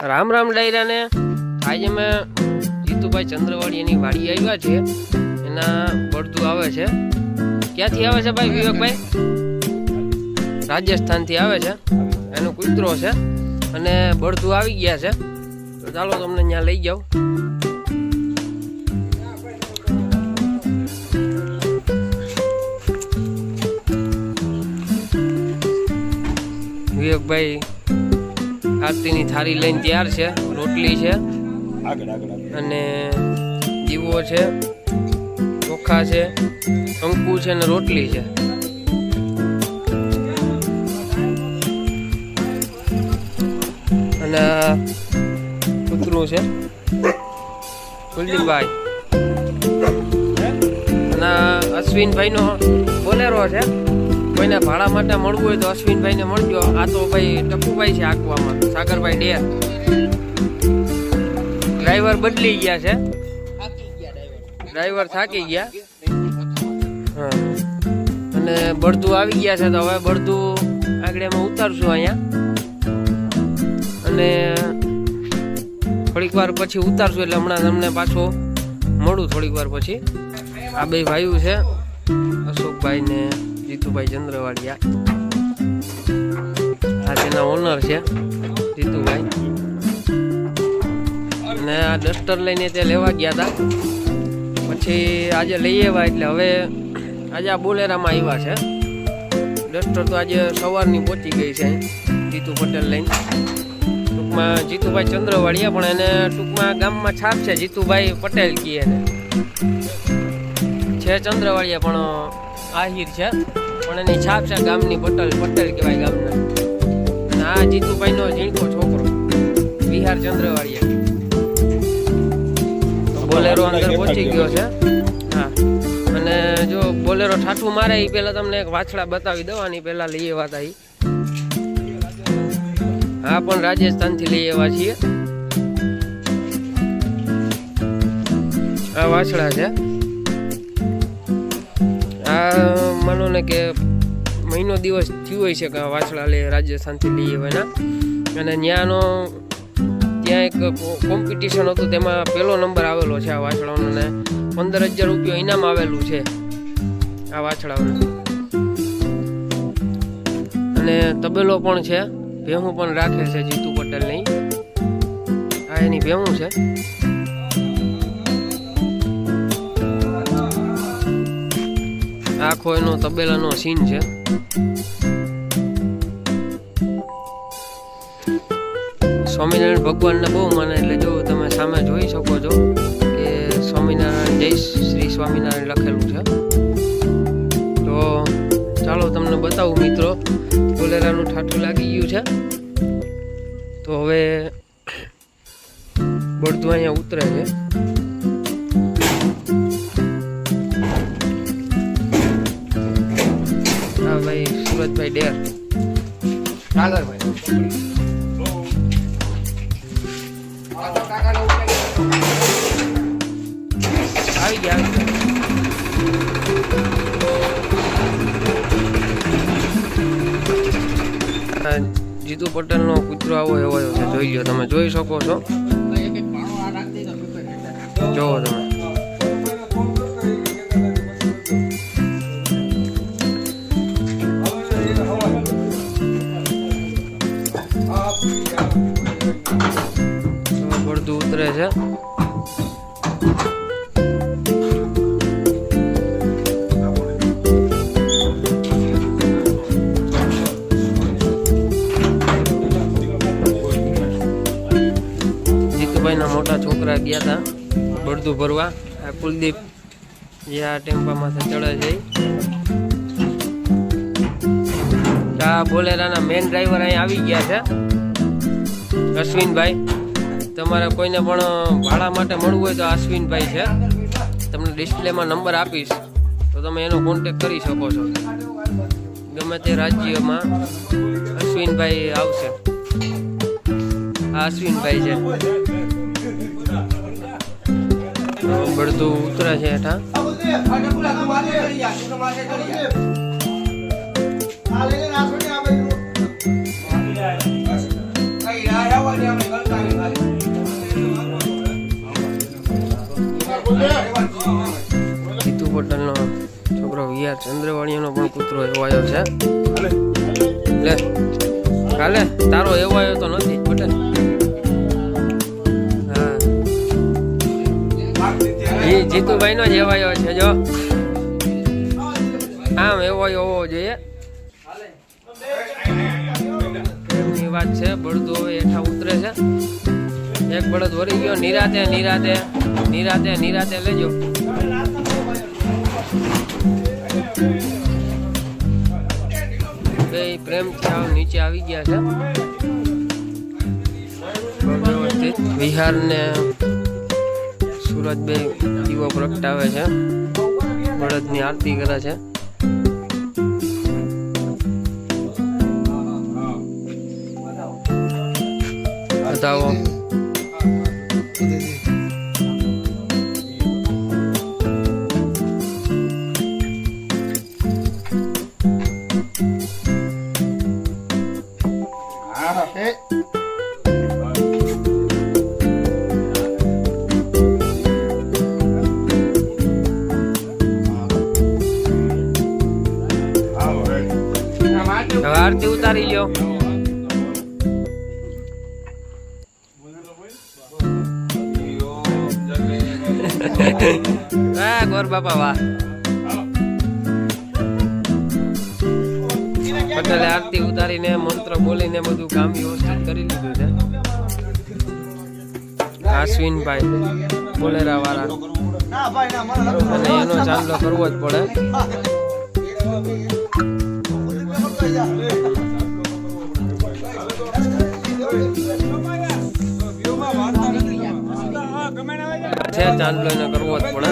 રામ રામ ડાયરા ને આજે મેં જીતુભાઈ ચંદ્રવાડી એની વાડી આવ્યા છે. એના બળદું આવે છે. ક્યાંથી આવે છે ભાઈ વિવેકભાઈ? રાજસ્થાનથી આવે છે. એનો કૂતરો છે અને બળદું આવી ગયા છે. તો ચાલો તમને ત્યાં લઈ જાઉં. વિવેકભાઈ આરતીની થાળી લઈને તૈયાર છે. રોટલી છે અને દીવો છે, ચોખા છે, કંકુ છે અને રોટલી છે. અને કૂતરું છે કુલદીપભાઈ અને અશ્વિનભાઈનો બોલેરો છે. કોઈને ભાડા માટે મળવું હોય તો અશ્વિનભાઈને મળજો. આ તો ભાઈ ટપુભાઈ છે આંકવામાં, સાગરભાઈ ડેર. ડ્રાઈવર બદલી ગયા છે. ડ્રાઈવર થાકી ગયા. હા, અને બળદું આવી ગયા છે. તો હવે બળદું આગળ એમાં ઉતારશું અહીંયા અને થોડીક વાર પછી ઉતારશું. એટલે હમણાં તમને પાછો મળું થોડીક વાર પછી. આ બે ભાઈઓ છે, અશોકભાઈ ને જીતુભાઈ ચંદ્રવાડિયા. આ તેના ઓનર છે જીતુભાઈ. અને આ ડસ્ટર લઈને તે લેવા ગયા હતા. પછી આજે લઈ આવ્યા. એટલે હવે આજે આ બોલેરામાં આવ્યા છે. ડસ્ટર તો આજે સવારની પહોંચી ગઈ છે જીતુ પટેલ લઈને. ટૂંકમાં જીતુભાઈ ચંદ્રવાડિયા, પણ એને ટૂંકમાં ગામમાં છાપ છે જીતુભાઈ પટેલ કીએ એને છે. ચંદ્રવાડિયા પણ આહિર છે, પણ એની છાપ છે ગામની પટેલ કહેવાય ગામના. અને આ જીતુભાઈનો ઝીણકો છોકરો વિહાર ચંદ્રવાડિયા. બોલેરો અંદર પહોંચી ગયો છે. હા, અને જો બોલેરો ઠાઠું મારે એ પહેલા તમને એક વાછડા બતાવી દઉં. આની પહેલા લઈ આવ્યા હતા. હા, પણ રાજસ્થાનથી લઈ આવ્યા છીએ. આ વાછડા છે. આ માનો ને કે મહિનો દિવસ થયો હોય છે કે આ વાછડા રાજસ્થાનથી લઈ આવ્યા. અને ત્યાં એક કોમ્પિટિશન હતું, તેમાં પહેલો નંબર આવેલો છે આ વાછડાઓનો. ને 15,000 રૂપિયા ઇનામ આવેલું છે આ વાછડાઓને. અને તબેલો પણ છે, ભેહું પણ રાખે છે જીતુ પટેલની. આ એની ભેહું છે. આખો એનો તબેલાનો સીન છે. સ્વામિનારાયણ ભગવાનને બહુ માને. એટલે જો તમે સામે જોઈ શકો છો કે સ્વામિનારાયણ, જય શ્રી સ્વામિનારાયણ લખેલું છે. તો ચાલો તમને બતાવું મિત્રો. બોલેરાનું ઠાઠું લાગી ગયું છે. તો હવે બળદું અહીંયા ઉતરે છે. હા ભાઈ, સુરતભાઈ ડેર, સાગરભાઈ આવી ગયા. જીતુ પટેલનો કૂતરો આવો એવો છે. જોઈ લો, તમે જોઈ શકો છો. જોવો તમે. બળદું ઉતરે છે. જીતુભાઈના મોટા છોકરા ગયા હતા બળદું ભરવા. આ કુલદીપ જે આ ટેમ્પામાંથી ચડે છે. આ બોલેરાના મેન ડ્રાઈવર અહીં આવી ગયા છે, અશ્વિનભાઈ. તમારે કોઈને પણ ભાડા માટે મળવું હોય તો અશ્વિનભાઈ છે. તમને ડિસ્પ્લેમાં નંબર આપીશ, તો તમે એનો કોન્ટેક કરી શકો છો. ગમે તે રાજ્યમાં અશ્વિનભાઈ આવશે. આ અશ્વિનભાઈ છે. બળદું ઉતરે છે હેઠા. ચંદ્રવાણીનો પણ કૂતરો એવો આવ્યો છે. લે કાલે તારો એવો આવ્યો તો નથી પટેલ. હા જીતુભાઈ નો જ એવો આવ્યો છે. જો આમ એવો હોવો જોઈએ એની વાત છે. બળદો હવે હેઠા ઉતરે છે. એક બળદ વળી ગયો. નિરાતે નિરાતે નિરાતે નિરાતે લેજો. બે પ્રેમથી નીચે આવી ગયા છે. વ્યવસ્થિત વિહાર ને સુરજ બે દીવો પ્રગટાવે છે. બળદની આરતી કરે છે. બતાવો આરતી ઉતારી લ્યો. હા ગોર બાપા વાહ. પટેલે આરતી ઉતારીને મંત્ર બોલીને બધું કામ વ્યવસ્થિત કરી લીધું છે. અશ્વિનભાઈ બોલેરા વાળા અને એનો ચાંદલો કરવો જ પડે. ચાંદલો એને કરવો જ પડે.